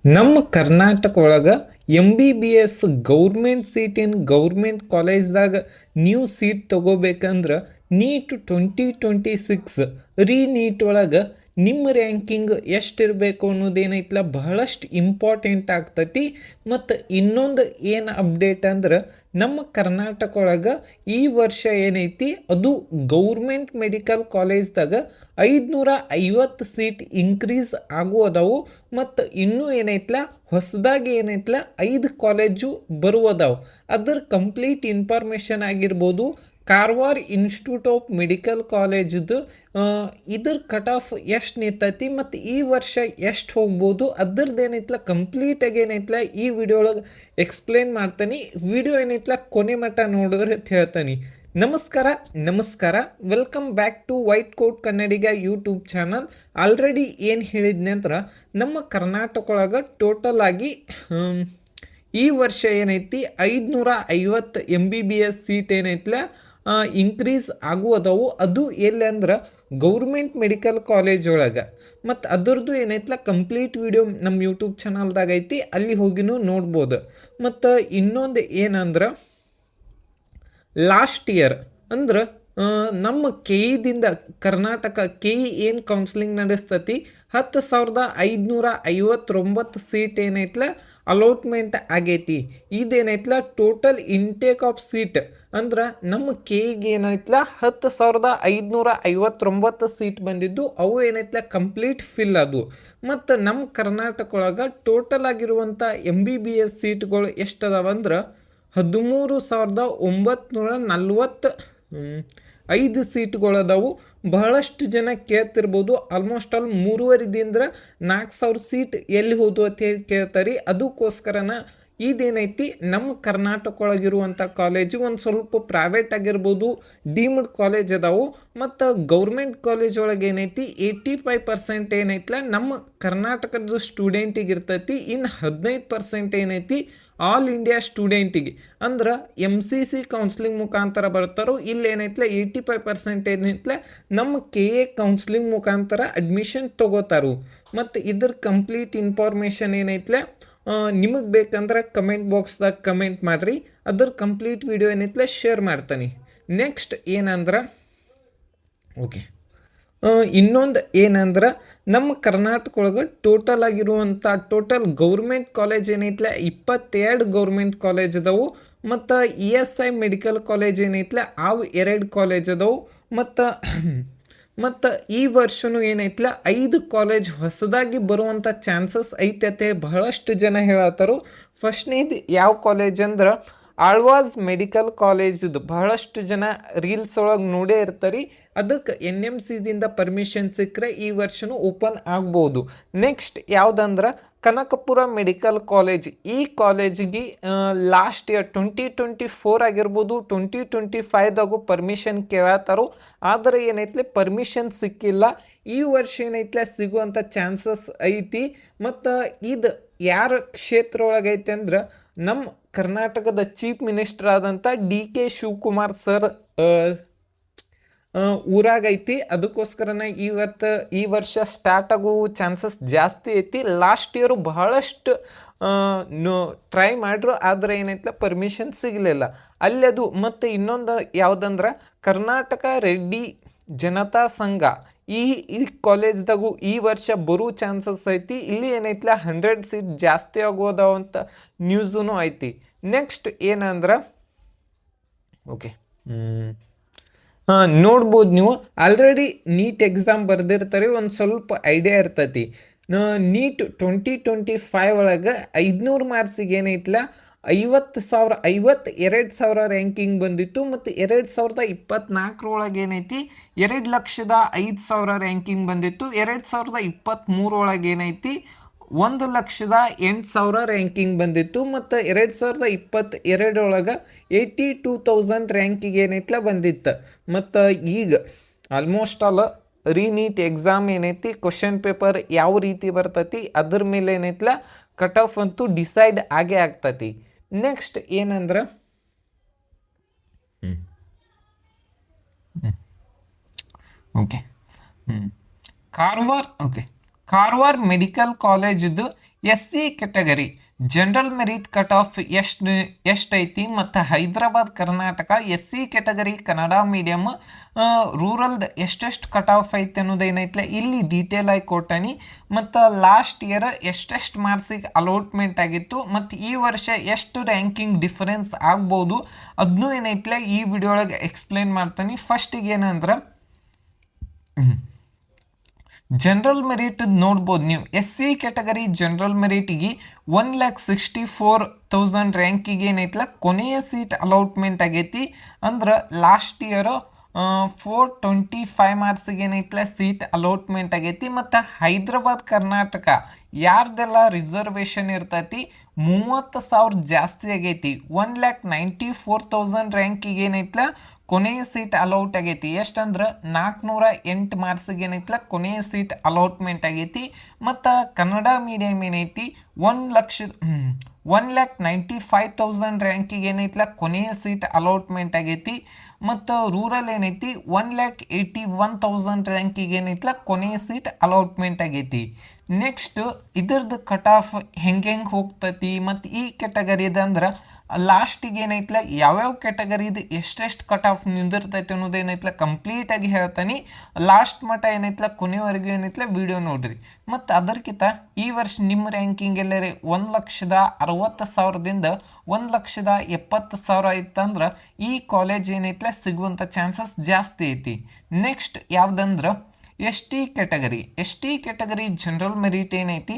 ನಮ್ಮ ಕರ್ನಾಟಕ ಒಳಗೆ MBBS government seat ಏನು ಗೌರ್ಮೆಂಟ್ ಕಾಲೇಜ್ದಾಗ ನೀವು ಸೀಟ್ ತಗೋಬೇಕಂದ್ರೆ ನೀಟ್ 2026 ನೀಟ್ ಒಳಗೆ ನಿಮ್ಮ ರ್ಯಾಂಕಿಂಗ್ ಎಷ್ಟಿರಬೇಕು ಅನ್ನೋದೇನೈತಲ್ಲ ಬಹಳಷ್ಟು ಇಂಪಾರ್ಟೆಂಟ್ ಆಗ್ತತಿ. ಮತ್ತು ಇನ್ನೊಂದು ಏನು ಅಪ್ಡೇಟ್ ಅಂದ್ರೆ ನಮ್ಮ ಕರ್ನಾಟಕ ಒಳಗೆ ಈ ವರ್ಷ ಏನೈತಿ ಅದು ಗೌರ್ಮೆಂಟ್ ಮೆಡಿಕಲ್ ಕಾಲೇಜ್ದಾಗ 550 ಸೀಟ್ ಇನ್ಕ್ರೀಸ್ ಆಗುವುದವು. ಮತ್ತು ಇನ್ನೂ ಏನೈತಲ್ಲ ಹೊಸದಾಗಿ ಏನೈತಲ್ಲ 5 ಕಾಲೇಜು ಬರುವುದಾವು. ಅದರ ಕಂಪ್ಲೀಟ್ ಇನ್ಫಾರ್ಮೇಷನ್ ಆಗಿರ್ಬೋದು. ಕಾರವಾರ ಇನ್ಸ್ಟಿಟ್ಯೂಟ್ ಆಫ್ ಮೆಡಿಕಲ್ ಕಾಲೇಜದು ಇದ್ರ ಕಟ್ ಆಫ್ ಎಷ್ಟು ನಿಂತೈತಿ ಮತ್ತು ಈ ವರ್ಷ ಎಷ್ಟು ಹೋಗ್ಬೋದು ಅದರದ್ದು ಏನೈತಲ್ಲ ಕಂಪ್ಲೀಟಾಗಿ ಏನೈತಲ್ಲ ಈ ವಿಡಿಯೋ ಒಳಗೆ ಎಕ್ಸ್ಪ್ಲೇನ್ ಮಾಡ್ತೀನಿ. ವಿಡಿಯೋ ಏನೈತಲ್ಲ ಕೊನೆ ಮಟ್ಟ ನೋಡಿದ್ರೆ ಅಂತ ಹೇಳ್ತೀನಿ. ನಮಸ್ಕಾರ ನಮಸ್ಕಾರ, welcome back to white coat Kannadiga YouTube channel. Already ಏನು ಹೇಳಿದ್ನಿ ಅಂದ್ರೆ ನಮ್ಮ ಕರ್ನಾಟಕ ಒಳಗೆ ಟೋಟಲ್ ಆಗಿ ಈ ವರ್ಷ ಏನೈತಿ 550 MBBS ಸೀಟ್ ಏನೈತಲ್ಲ ಇನ್ಕ್ರೀಸ್ ಆಗುವುದವು. ಅದು ಎಲ್ಲಿ ಅಂದ್ರೆ ಗೌರ್ಮೆಂಟ್ ಮೆಡಿಕಲ್ ಕಾಲೇಜ್ ಒಳಗೆ. ಮತ್ತು ಅದರದ್ದು ಏನೈತಲ್ಲ ಕಂಪ್ಲೀಟ್ ವಿಡಿಯೋ ನಮ್ಮ ಯೂಟ್ಯೂಬ್ ಚಾನಲ್ದಾಗ ಐತಿ, ಅಲ್ಲಿ ಹೋಗಿನೂ ನೋಡ್ಬೋದು. ಮತ್ತು ಇನ್ನೊಂದು ಏನಂದ್ರೆ ಲಾಸ್ಟ್ ಇಯರ್ ಅಂದ್ರೆ ನಮ್ಮ ಕೆ ಇದಿಂದ ಕರ್ನಾಟಕ ಕೆ ಇ ಏನು ಕೌನ್ಸ್ಲಿಂಗ್ ನಡೆಸ್ತತಿ 10,559 ಸೀಟ್ ಏನೈತಲ್ಲ ಅಲಾಟ್ಮೆಂಟ್ ಆಗೈತಿ. ಇದೇನೈತಲ್ಲ ಟೋಟಲ್ ಇಂಟೇಕ್ ಆಫ್ ಸೀಟ್ ಅಂದ್ರೆ ನಮ್ಮ ಕೆ ಇಗೆ ಏನೈತಲ್ಲ 10,559 ಸೀಟ್ ಬಂದಿದ್ದು ಅವು ಏನೈತಲ್ಲ ಕಂಪ್ಲೀಟ್ ಫಿಲ್ ಅದು. ಮತ್ತು ನಮ್ಮ ಕರ್ನಾಟಕ ಒಳಗೆ ಟೋಟಲ್ ಆಗಿರುವಂಥ MBBS ಸೀಟ್ಗಳು ಎಷ್ಟು ಅದಾವ ಅಂದ್ರೆ 13,945 ಸೀಟ್ಗಳದಾವು. ಬಹಳಷ್ಟು ಜನ ಕೇಳ್ತಿರ್ಬೋದು ಆಲ್ಮೋಸ್ಟ್ ಆಲ್ 3,500-4,000 ಸೀಟ್ ಎಲ್ಲಿ ಹೋದು ಅಂತ ಹೇಳಿ ಕೇಳ್ತಾರೆ. ಅದಕ್ಕೋಸ್ಕರನ ಇದೇನೈತಿ ನಮ್ಮ ಕರ್ನಾಟಕ ಒಳಗಿರುವಂಥ ಕಾಲೇಜು ಒಂದು ಸ್ವಲ್ಪ ಪ್ರೈವೇಟ್ ಆಗಿರ್ಬೋದು, ಡೀಮ್ಡ್ ಕಾಲೇಜ್ ಅದಾವು. ಮತ್ತು ಗೌರ್ಮೆಂಟ್ ಕಾಲೇಜ್ ಒಳಗೆ ಏನೈತಿ 85% ಏನೈತಲ್ಲ ನಮ್ಮ ಕರ್ನಾಟಕದ ಸ್ಟೂಡೆಂಟಿಗೆ ಇರ್ತೈತಿ. ಇನ್ನು 15% ಏನೈತಿ ಆಲ್ ಇಂಡಿಯಾ ಸ್ಟೂಡೆಂಟಿಗೆ ಅಂದ್ರೆ MCC ಕೌನ್ಸ್ಲಿಂಗ್ ಮುಖಾಂತರ ಬರ್ತಾರೋ. ಇಲ್ಲಿ ಏನೈತಲ್ಲ 85% ಏನೈತಲ್ಲ ನಮ್ಮ KA ಕೌನ್ಸ್ಲಿಂಗ್ ಮುಖಾಂತರ ಅಡ್ಮಿಷನ್ ತೊಗೋತಾರು. ಮತ್ತು ಇದ್ರ ಕಂಪ್ಲೀಟ್ ಇನ್ಫಾರ್ಮೇಷನ್ ಏನೈತಲ್ಲ ನಿಮಗೆ ಬೇಕಂದ್ರೆ ಕಮೆಂಟ್ ಬಾಕ್ಸ್ದಾಗ ಕಮೆಂಟ್ ಮಾಡಿರಿ, ಅದ್ರ ಕಂಪ್ಲೀಟ್ ವಿಡಿಯೋ ಏನೈತಲ್ಲ ಶೇರ್ ಮಾಡ್ತೀನಿ. ನೆಕ್ಸ್ಟ್ ಏನಂದ್ರೆ ಓಕೆ, ಇನ್ನೊಂದು ಏನಂದ್ರೆ ನಮ್ಮ ಕರ್ನಾಟಕ ಒಳಗೆ ಟೋಟಲ್ ಆಗಿರುವಂಥ ಟೋಟಲ್ ಗೌರ್ಮೆಂಟ್ ಕಾಲೇಜ್ ಏನೈತಲ್ಲ 22 ಗೌರ್ಮೆಂಟ್ ಕಾಲೇಜ್ ಅದಾವು. ಮತ್ತು ESI ಮೆಡಿಕಲ್ ಕಾಲೇಜ್ ಏನೈತಲ್ಲ ಅವು 2 ಕಾಲೇಜ್ ಅದಾವು. ಮತ್ತು ಈ ವರ್ಷವೂ ಏನೈತಲ್ಲ 5 ಕಾಲೇಜ್ ಹೊಸದಾಗಿ ಬರುವಂಥ ಚಾನ್ಸಸ್ ಐತೆ ಬಹಳಷ್ಟು ಜನ ಹೇಳತ್ತಾರು. ಫಸ್ಟ್ನೇದು ಯಾವ ಕಾಲೇಜ್ ಅಂದ್ರೆ ಆಳ್ವಾಸ್ ಮೆಡಿಕಲ್ ಕಾಲೇಜದು ಬಹಳಷ್ಟು ಜನ ರೀಲ್ಸ್ ಒಳಗೆ ನೋಡೇ ಇರ್ತಾರೆ. ಅದಕ್ಕೆ NMCದಿಂದ ಪರ್ಮಿಷನ್ ಸಿಕ್ಕರೆ ಈ ವರ್ಷವೂ ಓಪನ್ ಆಗ್ಬೋದು. ನೆಕ್ಸ್ಟ್ ಯಾವುದಂದ್ರೆ ಕನಕಪುರ ಮೆಡಿಕಲ್ ಕಾಲೇಜ್. ಈ ಕಾಲೇಜಿಗೆ ಲಾಸ್ಟ್ ಇಯರ್ 2024 ಆಗಿರ್ಬೋದು 2025ದಾಗೂ ಪರ್ಮಿಷನ್ ಕೇಳತ್ತಾರು. ಆದರೆ ಏನೈತ್ಲೆ ಪರ್ಮಿಷನ್ ಸಿಕ್ಕಿಲ್ಲ. ಈ ವರ್ಷ ಏನೈತ್ಲೆ ಸಿಗುವಂಥ ಚಾನ್ಸಸ್ ಐತಿ. ಮತ್ತು ಇದು ಯಾರ ಕ್ಷೇತ್ರ ಒಳಗೈತೆ ಅಂದ್ರೆ ನಮ್ಮ ಕರ್ನಾಟಕದ ಚೀಫ್ ಮಿನಿಸ್ಟರ್ ಆದಂಥ DK ಶಿವಕುಮಾರ್ ಸರ್ ಊರಾಗೈತಿ. ಅದಕ್ಕೋಸ್ಕರನೇ ಈ ವರ್ಷ ಸ್ಟಾರ್ಟ್ ಆಗೋ ಚಾನ್ಸಸ್ ಜಾಸ್ತಿ ಐತಿ. ಲಾಸ್ಟ್ ಇಯರು ಬಹಳಷ್ಟು ಟ್ರೈ ಮಾಡ್ರು, ಆದರೆ ಏನೈತಲ್ಲ ಪರ್ಮಿಷನ್ ಸಿಗಲಿಲ್ಲ ಅಲ್ಲಿ ಅದು. ಮತ್ತು ಇನ್ನೊಂದು ಯಾವುದಂದ್ರೆ ಕರ್ನಾಟಕ ರೆಡ್ಡಿ ಜನತಾ ಸಂಘ ಈ ಕಾಲೇಜ್ದಾಗೂ ಈ ವರ್ಷ ಬರೋ ಚಾನ್ಸಸ್ ಐತಿ. ಇಲ್ಲಿ ಏನೈತಲ್ಲ 100 ಸೀಟ್ ಜಾಸ್ತಿ ಆಗೋದಾವ ಅಂತ ನ್ಯೂಸೂ ಐತಿ. ನೆಕ್ಸ್ಟ್ ಏನಂದ್ರೆ ಓಕೆ, ನೋಡ್ಬೋದು ನೀವು ಆಲ್ರೆಡಿ ನೀಟ್ ಎಕ್ಸಾಮ್ ಬರೆದಿರ್ತಾರೆ, ಒಂದು ಸ್ವಲ್ಪ ಐಡಿಯಾ ಇರ್ತೈತಿ. ನೀಟ್ 2025 ಒಳಗೆ 500 ಮಾರ್ಕ್ಸಿಗೆ ಏನೈತಲ್ಲ 52,000 ರ್ಯಾಂಕಿಂಗ್ ಬಂದಿತ್ತು. ಮತ್ತು 2024 ಏನೈತಿ 2,05,000 ರ್ಯಾಂಕಿಂಗ್ ಬಂದಿತ್ತು. 2023 ಏನೈತಿ 1,08,000 ರ್ಯಾಂಕಿಂಗ್ ಬಂದಿತ್ತು. ಮತ್ತು 2022 82,000 ರ್ಯಾಂಕಿಗೆ ಏನೈತಲ್ಲ ಬಂದಿತ್ತು. ಮತ್ತು ಈಗ ಆಲ್ಮೋಸ್ಟ್ ಆಲ್ ನೀಟ್ ಎಕ್ಸಾಮ್ ಏನೈತಿ ಕ್ವಶನ್ ಪೇಪರ್ ಯಾವ ರೀತಿ ಬರ್ತೈತಿ ಅದ್ರ ಮೇಲೆ ಏನೈತಲ್ಲ ಕಟ್ ಆಫ್ ಅಂತೂ ಡಿಸೈಡ್ ಆಗೇ ಆಗ್ತೈತಿ. ನೆಕ್ಸ್ಟ್ ಏನಂದ್ರೆ ಕಾರವಾರ ಮೆಡಿಕಲ್ ಕಾಲೇಜದು S C category general merit cut off ಎಷ್ಟೈತಿ ಮತ್ತು Hyderabad Karnataka S C category Kannada medium ರೂರಲ್ದು ಎಷ್ಟೆಷ್ಟು ಕಟ್ ಆಫ್ ಐತೆ ಅನ್ನೋದೇನೈತ್ಲೆ ಇಲ್ಲಿ ಡೀಟೇಲ್ ಆಗಿ ಕೊಟ್ಟಾನಿ. ಮತ್ತು ಲಾಸ್ಟ್ ಇಯರ್ ಎಷ್ಟೆಷ್ಟು ಮಾರ್ಕ್ಸಿಗೆ ಅಲಾಟ್ಮೆಂಟ್ ಆಗಿತ್ತು ಮತ್ತು ಈ ವರ್ಷ ಎಷ್ಟು ರ್ಯಾಂಕಿಂಗ್ ಡಿಫರೆನ್ಸ್ ಆಗ್ಬೋದು ಅದನ್ನೂ ಏನೈತ್ಲೆ ಈ ವಿಡಿಯೋ ಒಳಗೆ ಎಕ್ಸ್ಪ್ಲೇನ್ ಮಾಡ್ತೀನಿ. ಫಸ್ಟಿಗೆ ಏನಂದ್ರೆ ಜನರಲ್ ಮೆರಿಟ್ ನೋಡ್ಬೋದು ನೀವು. ಎಸ್ ಸಿ ಕೆಟಗರಿ ಜನರಲ್ ಮೆರಿಟಿಗೆ 1,64,000 ರ್ಯಾಂಕಿಗೆ ಏನೈತಲ್ಲ ಕೊನೆಯ ಸೀಟ್ ಅಲಾಟ್ಮೆಂಟ್ ಆಗೈತಿ. ಅಂದ್ರೆ ಲಾಸ್ಟ್ ಇಯರ್ 425 ಮಾರ್ಕ್ಸಿಗೆ ಏನೈತಲ್ಲ ಸೀಟ್ ಅಲಾಟ್ಮೆಂಟ್ ಆಗೈತಿ. ಮತ್ತು ಹೈದರಾಬಾದ್ ಕರ್ನಾಟಕ ಯಾರ್ದೆಲ್ಲ ರಿಸರ್ವೇಷನ್ ಇರ್ತೈತಿ 30,000 ಜಾಸ್ತಿ ಆಗೈತಿ. 1,94,000 ರ್ಯಾಂಕಿಗೆ ಏನೈತಲ್ಲ ಕೊನೆಯ ಸೀಟ್ ಅಲೌಟ್ ಆಗೈತಿ. ಎಷ್ಟಂದ್ರೆ 408 ಮಾರ್ಕ್ಸಿಗೆ ಏನೈತಲ್ಲ ಕೊನೆಯ ಸೀಟ್ ಅಲಾಟ್ಮೆಂಟ್ ಆಗೈತಿ. ಮತ್ತು ಕನ್ನಡ ಮೀಡಿಯಮ್ ಏನೈತಿ 1,95,000 ರ್ಯಾಂಕಿಗೆ ಏನೈತಲ್ಲ ಕೊನೆಯ ಸೀಟ್ ಅಲಾಟ್ಮೆಂಟ್ ಆಗೈತಿ. ಮತ್ತು ರೂರಲ್ ಏನೈತಿ 1,81,000 ರ್ಯಾಂಕಿಗೆ ಏನೈತಲ್ಲ ಕೊನೆಯ ಸೀಟ್ ಅಲಾಟ್ಮೆಂಟ್ ಆಗೈತಿ. ನೆಕ್ಸ್ಟ್ ಇದ್ರದ್ದು ಕಟ್ ಆಫ್ ಹೆಂಗೆ ಹೋಗ್ತೈತಿ ಮತ್ತು ಈ ಕೆಟಗರಿದಂದ್ರೆ ಲಾಸ್ಟಿಗೆ ಏನೈತಲ್ಲ ಯಾವ್ಯಾವ ಕೆಟಗರಿದು ಎಷ್ಟೆಷ್ಟು ಕಟ್ ಆಫ್ ನಿಂದಿರ್ತೈತೆ ಅನ್ನೋದೇನೈತಲ್ಲ ಕಂಪ್ಲೀಟಾಗಿ ಹೇಳ್ತಾನೆ. ಲಾಸ್ಟ್ ಮಟ್ಟ ಏನೈತಲ್ಲ ಕೊನೆವರೆಗೂ ಏನೈತಲ್ಲ ವಿಡಿಯೋ ನೋಡ್ರಿ. ಮತ್ತು ಅದಕ್ಕಿಂತ ಈ ವರ್ಷ ನಿಮ್ಮ ರ್ಯಾಂಕಿಂಗ್ ಎಲ್ಲರೇ 1,60,000ದಿಂದ 1,70,000 ಇತ್ತಂದ್ರೆ ಈ ಕಾಲೇಜ್ ಏನೈತಲ್ಲ ಸಿಗುವಂಥ ಚಾನ್ಸಸ್ ಜಾಸ್ತಿ ಐತಿ. ನೆಕ್ಸ್ಟ್ ಯಾವುದಂದ್ರೆ S T category general merit ಏನೈತಿ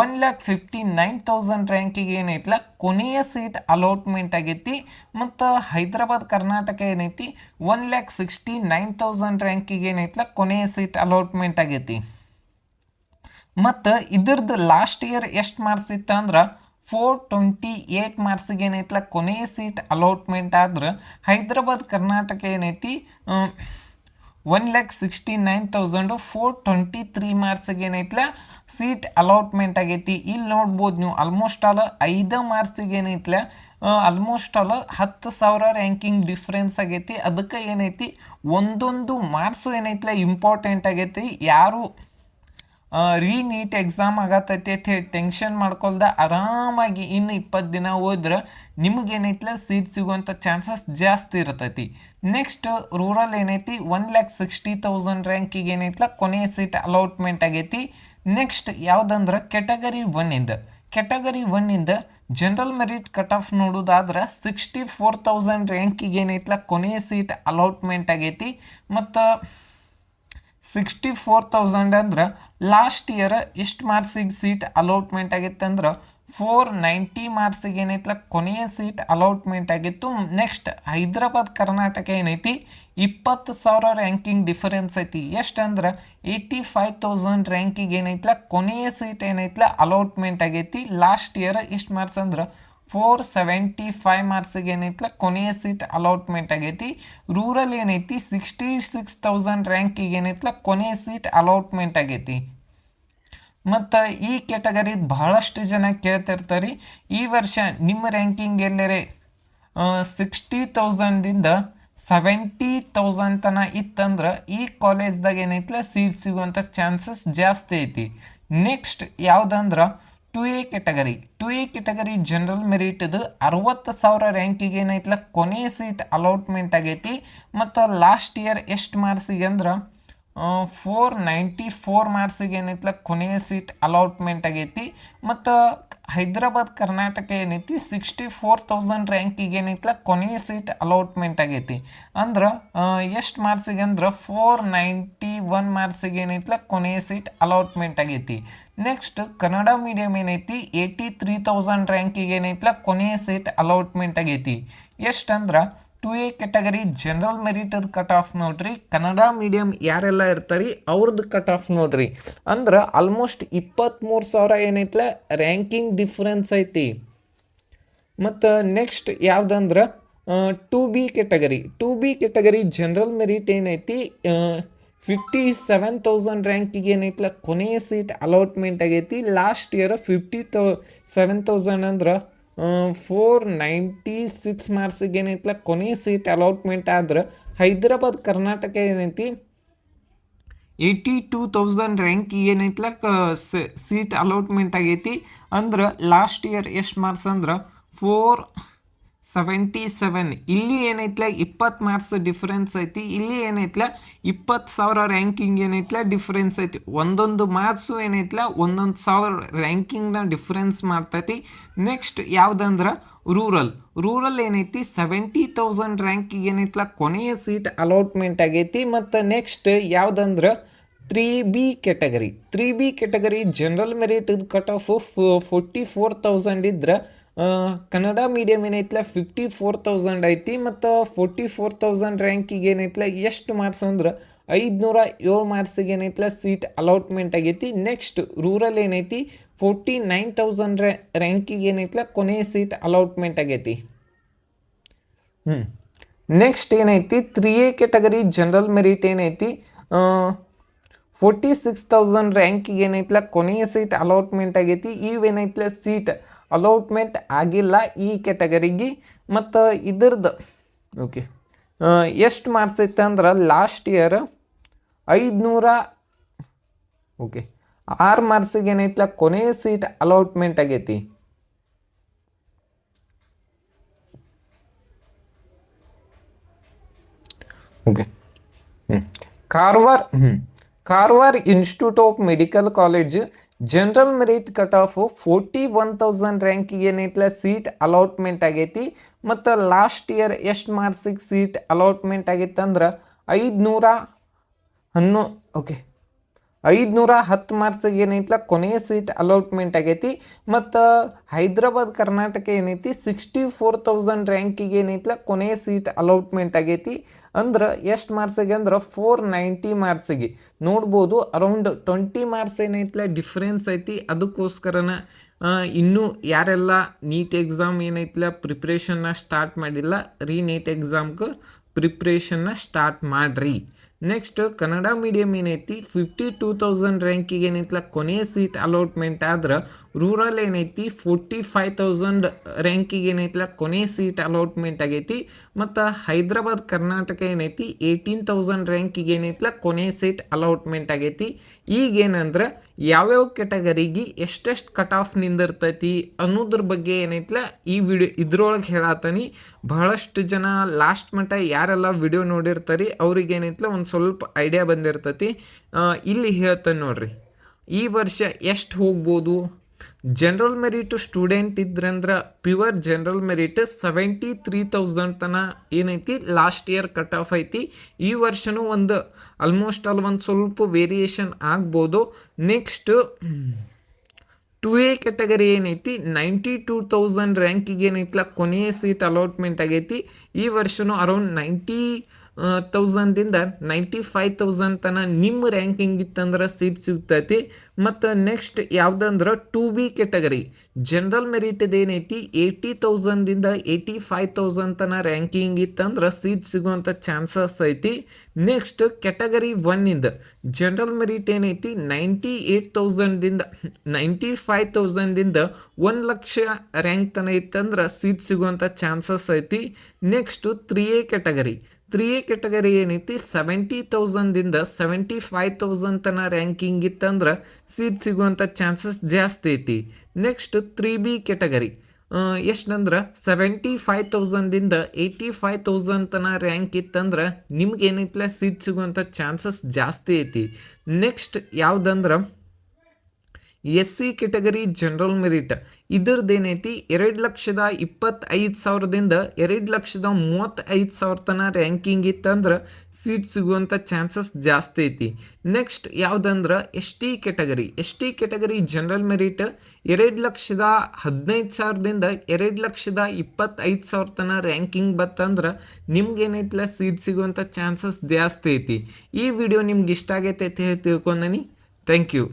1,59,000 ರ್ಯಾಂಕಿಗೆ ಏನೈತಲ್ಲ ಕೊನೆಯ ಸೀಟ್ ಅಲಾಟ್ಮೆಂಟ್ ಆಗೈತಿ. ಮತ್ತು ಹೈದರಾಬಾದ್ ಕರ್ನಾಟಕ ಏನೈತಿ 1,69,000 ರ್ಯಾಂಕಿಗೆ ಏನೈತಲ್ಲ ಕೊನೆಯ ಸೀಟ್ ಅಲಾಟ್ಮೆಂಟ್ ಆಗೈತಿ. ಮತ್ತು ಇದ್ರದ್ದು ಲಾಸ್ಟ್ ಇಯರ್ ಎಷ್ಟು ಮಾರ್ಕ್ಸ್ ಇತ್ತು ಅಂದ್ರೆ 428 ಮಾರ್ಕ್ಸಿಗೆ ಏನೈತಲ್ಲ ಕೊನೆಯ ಸೀಟ್ ಅಲಾಟ್ಮೆಂಟ್ ಆದ್ರೆ ಹೈದರಾಬಾದ್ ಕರ್ನಾಟಕ ಏನೈತಿ 1,69,000 423 ಮಾರ್ಕ್ಸಿಗೆ ಏನೈತಲ್ಲ ಸೀಟ್ ಅಲಾಟ್ಮೆಂಟ್ ಆಗೈತಿ. ಇಲ್ಲಿ ನೋಡ್ಬೋದು ನೀವು ಆಲ್ಮೋಸ್ಟ್ ಆಲ್ 5 ಮಾರ್ಕ್ಸಿಗೆ ಏನೈತಲ್ಲ ಆಲ್ಮೋಸ್ಟ್ ಆಲ್ 10,000 ರ್ಯಾಂಕಿಂಗ್ ಡಿಫ್ರೆನ್ಸ್ ಆಗೈತಿ. ಅದಕ್ಕೆ ಏನೈತಿ ಒಂದೊಂದು ಮಾರ್ಕ್ಸು ಏನೈತಲ್ಲ ಇಂಪಾರ್ಟೆಂಟ್ ಆಗೈತಿ. ಯಾರು ನೀಟ್ ಎಕ್ಸಾಮ್ ಆಗತ್ತೈತಿ ಅಂತ ಹೇಳಿ ಟೆನ್ಷನ್ ಮಾಡ್ಕೊಳ್ದ ಆರಾಮಾಗಿ ಇನ್ನು 20 ದಿನ ಹೋದ್ರೆ ನಿಮಗೇನೈತಲ್ಲ ಸೀಟ್ ಸಿಗುವಂಥ ಚಾನ್ಸಸ್ ಜಾಸ್ತಿ ಇರ್ತೈತಿ. ನೆಕ್ಸ್ಟ್ ರೂರಲ್ ಏನೈತಿ 1,60,000 ರ್ಯಾಂಕಿಗೆ ಏನೈತಲ್ಲ ಕೊನೆಯ ಸೀಟ್ ಅಲಾಟ್ಮೆಂಟ್ ಆಗೈತಿ. ನೆಕ್ಸ್ಟ್ ಯಾವುದಂದ್ರೆ ಕೆಟಗರಿ ಒನ್ನಿಂದ ಜನರಲ್ ಮೆರಿಟ್ ಕಟ್ ಆಫ್ ನೋಡೋದಾದ್ರೆ 64,000 ರ್ಯಾಂಕಿಗೆ ಏನೈತಲ್ಲ ಕೊನೆಯ ಸೀಟ್ ಅಲಾಟ್ಮೆಂಟ್ ಆಗೈತಿ. ಮತ್ತು 64,000 ಅಂದ್ರೆ ಲಾಸ್ಟ್ ಇಯರ್ ಎಷ್ಟು ಮಾರ್ಕ್ಸಿಗೆ ಸೀಟ್ ಅಲಾಟ್ಮೆಂಟ್ ಆಗಿತ್ತು ಅಂದ್ರೆ 490 ಮಾರ್ಕ್ಸಿಗೆ ಏನೈತಲ್ಲ ಕೊನೆಯ ಸೀಟ್ ಅಲಾಟ್ಮೆಂಟ್ ಆಗಿತ್ತು. ನೆಕ್ಸ್ಟ್ ಹೈದರಾಬಾದ್ ಕರ್ನಾಟಕ ಏನೈತಿ 20,000 ರ್ಯಾಂಕಿಂಗ್ ಡಿಫರೆನ್ಸ್ ಐತಿ. ಎಷ್ಟಂದ್ರೆ 85,000 ರ್ಯಾಂಕಿಗೆ ಏನೈತಲ್ಲ ಕೊನೆಯ ಸೀಟ್ ಏನೈತಲ್ಲ ಅಲಾಟ್ಮೆಂಟ್ ಆಗೈತಿ. ಲಾಸ್ಟ್ ಇಯರ್ ಎಷ್ಟು ಮಾರ್ಕ್ಸ್ ಅಂದ್ರೆ 475 ಮಾರ್ಕ್ಸಿಗೆ ಏನೈತಲ್ಲ ಕೊನೆಯ ಸೀಟ್ ಅಲಾಟ್ಮೆಂಟ್ ಆಗೈತಿ. ರೂರಲ್ ಏನೈತಿ 66,000 ರ್ಯಾಂಕಿಗೆ ಏನೈತಲ್ಲ ಕೊನೆಯ ಸೀಟ್ ಅಲಾಟ್ಮೆಂಟ್ ಆಗೈತಿ. ಮತ್ತು ಈ ಕೆಟಗರಿ ಬಹಳಷ್ಟು ಜನ ಕೇಳ್ತಿರ್ತಾರೆ ಈ ವರ್ಷ ನಿಮ್ಮ ರ್ಯಾಂಕಿಂಗ್ ಎಲ್ಲರೇ 60,000ದಿಂದ 70,000 ತನಕ ಇತ್ತಂದ್ರೆ ಈ ಕಾಲೇಜ್ದಾಗ ಏನೈತಲ್ಲ ಸೀಟ್ ಸಿಗುವಂಥ ಚಾನ್ಸಸ್ ಜಾಸ್ತಿ ಐತಿ. ನೆಕ್ಸ್ಟ್ ಯಾವುದಂದ್ರೆ 2A ಕೆಟಗರಿ ಜನರಲ್ ಮೆರಿಟ್ದು 60,000 ರ್ಯಾಂಕಿಗೆ ಏನೈತಲ್ಲ ಕೊನೆಯ ಸೀಟ್ ಅಲಾಟ್ಮೆಂಟ್ ಆಗೈತಿ. ಮತ್ತು ಲಾಸ್ಟ್ ಇಯರ್ ಎಷ್ಟು ಮಾರ್ಕ್ಸಿಗೆ ಅಂದ್ರೆ 494 ಮಾರ್ಕ್ಸಿಗೆ ಏನೈತಲ್ಲ ಕೊನೆಯ ಸೀಟ್ ಅಲಾಟ್ಮೆಂಟ್ ಆಗೈತಿ. ಮತ್ತು ಹೈದರಾಬಾದ್ ಕರ್ನಾಟಕ ಏನೈತಿ 64,000 ರ್ಯಾಂಕಿಗೆ ಏನೈತಲ್ಲ ಕೊನೆಯ ಸೀಟ್ ಅಲಾಟ್ಮೆಂಟ್ ಆಗೈತಿ. ಅಂದ್ರೆ ಎಷ್ಟು ಮಾರ್ಕ್ಸಿಗೆ ಅಂದ್ರೆ 491 ಮಾರ್ಕ್ಸಿಗೆ ಏನೈತಲ್ಲ ಕೊನೆಯ ಸೀಟ್ ಅಲಾಟ್ಮೆಂಟ್ ಆಗೈತಿ. ನೆಕ್ಸ್ಟ್ ಕನ್ನಡ ಮೀಡಿಯಮ್ ಏನೈತಿ 83,000 ರ್ಯಾಂಕಿಗೆ ಏನೈತಲ್ಲ ಕೊನೆಯ ಸೀಟ್ ಅಲಾಟ್ಮೆಂಟ್ ಆಗೈತಿ. ಎಷ್ಟಂದ್ರೆ 2A ಕೆಟಗರಿ ಜನರಲ್ ಮೆರಿಟದ ಕಟ್ ಆಫ್ ನೋಡ್ರಿ. ಕನ್ನಡ ಮೀಡಿಯಮ್ ಯಾರೆಲ್ಲ ಇರ್ತಾರೆ ಅವ್ರದ್ದು ಕಟ್ ಆಫ್ ನೋಡ್ರಿ. ಅಂದ್ರೆ ಆಲ್ಮೋಸ್ಟ್ 23,000 ಏನೈತಲ್ಲ ರ್ಯಾಂಕಿಂಗ್ ಡಿಫ್ರೆನ್ಸ್ ಐತಿ. ಮತ್ತು ನೆಕ್ಸ್ಟ್ ಯಾವುದಂದ್ರೆ 2B ಕೆಟಗರಿ ಜನರಲ್ ಮೆರಿಟ್ ಏನೈತಿ 57,000 ರ್ಯಾಂಕಿಗೆ ಏನೈತಲ್ಲ ಕೊನೆಯ ಸೀಟ್ ಅಲಾಟ್ಮೆಂಟ್ ಆಗೈತಿ. ಲಾಸ್ಟ್ ಇಯರ್ 57,000 ಅಂದ್ರೆ 496 ಮಾರ್ಕ್ಸಿಗೆ ಏನೈತಲ್ಲ ಕೊನೆಯ ಸೀಟ್ ಅಲಾಟ್ಮೆಂಟ್ ಆದ್ರೆ ಹೈದರಾಬಾದ್ ಕರ್ನಾಟಕ ಏನೈತಿ 82,000 ರ್ಯಾಂಕ್ ಏನೈತ್ಲ ಸೀಟ್ ಅಲಾಟ್ಮೆಂಟ್ ಆಗೈತಿ. ಅಂದ್ರೆ ಲಾಸ್ಟ್ ಇಯರ್ ಎಷ್ಟು ಮಾರ್ಕ್ಸ್ ಅಂದ್ರೆ 477. ಇಲ್ಲಿ ಏನೈತ್ಲ 20 ಮಾರ್ಕ್ಸ್ ಡಿಫ್ರೆನ್ಸ್ ಐತಿ. ಇಲ್ಲಿ ಏನೈತ್ಲ 20,000 ರ್ಯಾಂಕಿಂಗ್ ಏನೈತ್ಲ ಡಿಫ್ರೆನ್ಸ್ ಐತಿ. ಒಂದೊಂದು ಮಾರ್ಕ್ಸು ಏನೈತ್ಲ 1,000 ರ್ಯಾಂಕಿಂಗ್ನ ಡಿಫ್ರೆನ್ಸ್ ಮಾಡ್ತೈತಿ. ನೆಕ್ಸ್ಟ್ ಯಾವುದಂದ್ರೆ ರೂರಲ್ ಏನೈತಿ 70,000 ರ್ಯಾಂಕಿಗೆ ಏನೈತ್ಲ ಕೊನೆಯ ಸೀಟ್ ಅಲಾಟ್ಮೆಂಟ್ ಆಗೈತಿ. ಮತ್ತು ನೆಕ್ಸ್ಟ್ ಯಾವುದಂದ್ರೆ 3B category general merit cut of 44,000 ಇದ್ರೆ ಕನ್ನಡ ಮೀಡಿಯಮ್ ಏನೈತ್ಲ 54,000 ಐತಿ. ಮತ್ತು 44,000 ರ್ಯಾಂಕಿಗೆ ಏನೈತ್ಲ ಎಷ್ಟು ಮಾರ್ಕ್ಸ್ ಅಂದ್ರೆ 507 ಮಾರ್ಕ್ಸಿಗೆ ಏನೈತ್ಲ ಸೀಟ್ ಅಲಾಟ್ಮೆಂಟ್ ಆಗೈತಿ. ನೆಕ್ಸ್ಟ್ ರೂರಲ್ ಏನೈತಿ 49,000 ರ್ಯಾಂಕಿಗೆ ಏನೈತ್ಲ ಕೊನೆಯ ಸೀಟ್ ಅಲಾಟ್ಮೆಂಟ್ ಆಗೈತಿ. ನೆಕ್ಸ್ಟ್ ಏನೈತಿ 3A ಕೆಟಗರಿ ಜನರಲ್ ಮೆರಿಟ್ ಏನೈತಿ 46,000 ರ್ಯಾಂಕಿಗೆ ಏನೈತ್ಲ ಕೊನೆಯ ಸೀಟ್ ಅಲಾಟ್ಮೆಂಟ್ ಆಗೈತಿ. ಇವೇನೈತ್ಲ ಸೀಟ್ ಅಲಾಟ್ಮೆಂಟ್ ಆಗಿಲ್ಲ ಈ ಕೆಟಗರಿಗೆ. ಮತ್ತು ಇದ್ರದ್ದು ಓಕೆ ಎಷ್ಟು ಮಾರ್ಕ್ಸ್ ಐತೆ ಅಂದ್ರೆ ಲಾಸ್ಟ್ ಇಯರ್ 6 ಮಾರ್ಕ್ಸಿಗೆ ಏನೈತ್ಲ ಕೊನೆಯ ಸೀಟ್ ಅಲಾಟ್ಮೆಂಟ್ ಆಗೈತಿ. Okay Karwar institute of medical college general merit cut off 41,000 ರ್ಯಾಂಕಿಗೆ ಏನೈತ್ಲ ಸೀಟ್ ಅಲಾಟ್ಮೆಂಟ್ ಆಗೈತಿ. ಮತ್ತು ಲಾಸ್ಟ್ ಇಯರ್ ಎಷ್ಟು ಮಾರ್ಕ್ಸಿಗೆ ಸೀಟ್ ಅಲಾಟ್ಮೆಂಟ್ ಆಗೈತೆ ಅಂದ್ರೆ 510 ಮಾರ್ಕ್ಸಿಗೆ ಏನೈತ್ಲ ಕೊನೆಯ ಸೀಟ್ ಅಲಾಟ್ಮೆಂಟ್ ಆಗೈತಿ. ಮತ್ತು ಹೈದರಾಬಾದ್ ಕರ್ನಾಟಕ ಏನೈತಿ 64,000 ರ್ಯಾಂಕಿಗೆ ಏನೈತ್ಲ ಕೊನೆಯ ಸೀಟ್ ಅಲಾಟ್ಮೆಂಟ್ ಆಗೈತಿ. ಅಂದ್ರೆ ಎಷ್ಟು ಮಾರ್ಕ್ಸಿಗೆ ಅಂದ್ರೆ 490 ಮಾರ್ಕ್ಸಿಗೆ ನೋಡ್ಬೋದು. ಅರೌಂಡ್ 20 ಮಾರ್ಕ್ಸ್ ಏನೈತ್ಲ ಡಿಫ್ರೆನ್ಸ್ ಐತಿ. ಅದಕ್ಕೋಸ್ಕರನ ಇನ್ನೂ ಯಾರೆಲ್ಲ ನೀಟ್ ಎಕ್ಸಾಮ್ ಏನೈತ್ಲ ಪ್ರಿಪ್ರೇಷನ್ನ ಸ್ಟಾರ್ಟ್ ಮಾಡಿಲ್ಲ, ನೀಟ್ ಎಕ್ಸಾಮ್ಗೆ ಪ್ರಿಪ್ರೇಷನ್ನ ಸ್ಟಾರ್ಟ್ ಮಾಡಿರಿ. ನೆಕ್ಸ್ಟ್ ಕನ್ನಡ ಮೀಡಿಯಮ್ ಏನೈತಿ 52,000 ರ್ಯಾಂಕಿಗೆ ಏನೈತ್ಲ ಕೊನೆಯ ಸೀಟ್ ಅಲಾಟ್ಮೆಂಟ್ ಆದ್ರೆ ರೂರಲ್ ಏನೈತಿ 45,000 ರ್ಯಾಂಕಿಗೆ ಏನೈತ್ಲ ಕೊನೆಯ ಸೀಟ್ ಅಲಾಟ್ಮೆಂಟ್ ಆಗೈತಿ. ಮತ್ತು ಹೈದರಾಬಾದ್ ಕರ್ನಾಟಕ ಏನೈತಿ 18,000 ರ್ಯಾಂಕಿಗೆ ಏನೈತ್ಲ ಕೊನೆಯ ಸೀಟ್ ಅಲಾಟ್ಮೆಂಟ್ ಆಗೈತಿ. ಈಗೇನಂದ್ರೆ ಯಾವ್ಯಾವ ಕೆಟಗರಿಗೆ ಎಷ್ಟೆಷ್ಟು ಕಟ್ ಆಫ್ ನಿಂದಿರ್ತೈತಿ ಅನ್ನೋದ್ರ ಬಗ್ಗೆ ಏನೈತ್ಲ ಈ ವಿಡಿಯೋ ಇದ್ರೊಳಗೆ ಹೇಳತ್ತೀನಿ. ಬಹಳಷ್ಟು ಜನ ಲಾಸ್ಟ್ ಮಟ್ಟ ಯಾರೆಲ್ಲ ವಿಡಿಯೋ ನೋಡಿರ್ತಾರೆ ಅವ್ರಿಗೆ ಏನೈತ್ಲ ಒಂದು ಸ್ವಲ್ಪ ಐಡಿಯಾ ಬಂದಿರ್ತೈತಿ. ಇಲ್ಲಿ ಹೇಳ್ತಾನೆ ನೋಡ್ರಿ, ಈ ವರ್ಷ ಎಷ್ಟು ಹೋಗ್ಬೋದು. ಜನರಲ್ ಮೆರಿಟ್ ಸ್ಟೂಡೆಂಟ್ ಇದ್ರಂದ್ರೆ ಪ್ಯೂರ್ ಜನರಲ್ ಮೆರಿಟ್ 73,000 ತನ ಏನೈತಿ ಲಾಸ್ಟ್ ಇಯರ್ ಕಟ್ ಆಫ್ ಐತಿ. ಈ ವರ್ಷನೂ ಒಂದು ಆಲ್ಮೋಸ್ಟ್ ಅಲ್ಲಿ ಒಂದು ಸ್ವಲ್ಪ ವೇರಿಯೇಷನ್ ಆಗ್ಬೋದು. ನೆಕ್ಸ್ಟ್ 2A ಕೆಟಗರಿ ಏನೈತಿ 92,000 ರ್ಯಾಂಕಿಗೆ ಏನೈತ್ಲ ಕೊನೆಯ ಸೀಟ್ ಅಲಾಟ್ಮೆಂಟ್ ಆಗೈತಿ. ಈ ವರ್ಷನೂ ಅರೌಂಡ್ 90,000ದಿಂದ 95,000 ತನ ನಿಮ್ಮ ರ್ಯಾಂಕಿಂಗ್ ಇತ್ತಂದ್ರೆ ಸೀಟ್ ಸಿಗ್ತೈತಿ. ಮತ್ತು ನೆಕ್ಸ್ಟ್ ಯಾವುದಂದ್ರೆ 2B ಕೆಟಗರಿ ಜನರಲ್ ಮೆರಿಟ್ ಏನೈತಿ 80,000ದಿಂದ 85,000 ತನ ರ್ಯಾಂಕಿಂಗ್ ಇತ್ತಂದ್ರೆ ಸೀಟ್ ಸಿಗುವಂಥ ಚಾನ್ಸಸ್ ಐತಿ. ನೆಕ್ಸ್ಟ್ ಕೆಟಗರಿ 1 ಜನರಲ್ ಮೆರಿಟ್ ಏನೈತಿ 98,000ದಿಂದ 95,000ದಿಂದ 1,00,000 ರ್ಯಾಂಕ್ ತನ ಇತ್ತಂದ್ರೆ ಸೀಟ್ ಸಿಗುವಂಥ ಚಾನ್ಸಸ್ ಐತಿ. ನೆಕ್ಸ್ಟ್ 3A ಕೆಟಗರಿ ಏನೈತಿ 70,000ದಿಂದ 75,000 ತನ ರ್ಯಾಂಕಿಂಗ್ ಇತ್ತಂದ್ರೆ ಸೀಟ್ ಸಿಗುವಂಥ ಚಾನ್ಸಸ್ ಜಾಸ್ತಿ ಐತಿ. ನೆಕ್ಸ್ಟ್ 3B ಕೆಟಗರಿ ಎಷ್ಟಂದ್ರೆ 75,000ದಿಂದ 85,000 ತನ ರ್ಯಾಂಕ್ ಇತ್ತಂದ್ರೆ ನಿಮ್ಗೆ ಏನೈತಿಲ್ಲ ಸೀಟ್ ಸಿಗುವಂಥ ಚಾನ್ಸಸ್ ಜಾಸ್ತಿ ಐತಿ. ನೆಕ್ಸ್ಟ್ ಯಾವುದಂದ್ರೆ SC ಕೆಟಗರಿ ಜನರಲ್ ಮೆರಿಟ್ ಇದ್ರದ್ದೇನೈತಿ 2,25,000ದಿಂದ 2,35,000 ತನ ರ್ಯಾಂಕಿಂಗ್ ಇತ್ತಂದ್ರೆ ಸೀಟ್ ಸಿಗುವಂಥ ಚಾನ್ಸಸ್ ಜಾಸ್ತಿ ಐತಿ. ನೆಕ್ಸ್ಟ್ ಯಾವುದಂದ್ರೆ ST ಕೆಟಗರಿ ಜನರಲ್ ಮೆರಿಟ್ 2,15,000ದಿಂದ 2,25,000 ತನ ರ್ಯಾಂಕಿಂಗ್ ಬತ್ತಂದ್ರೆ ನಿಮ್ಗೇನೈತಿಲ್ಲ ಸೀಟ್ ಸಿಗುವಂಥ ಚಾನ್ಸಸ್ ಜಾಸ್ತಿ ಐತಿ. ಈ ವಿಡಿಯೋ ನಿಮ್ಗೆ ಇಷ್ಟ ಆಗೈತೆ ಅಂತ ಹೇಳಿ ತಿಳ್ಕೊಂಡನಿ. Thank you.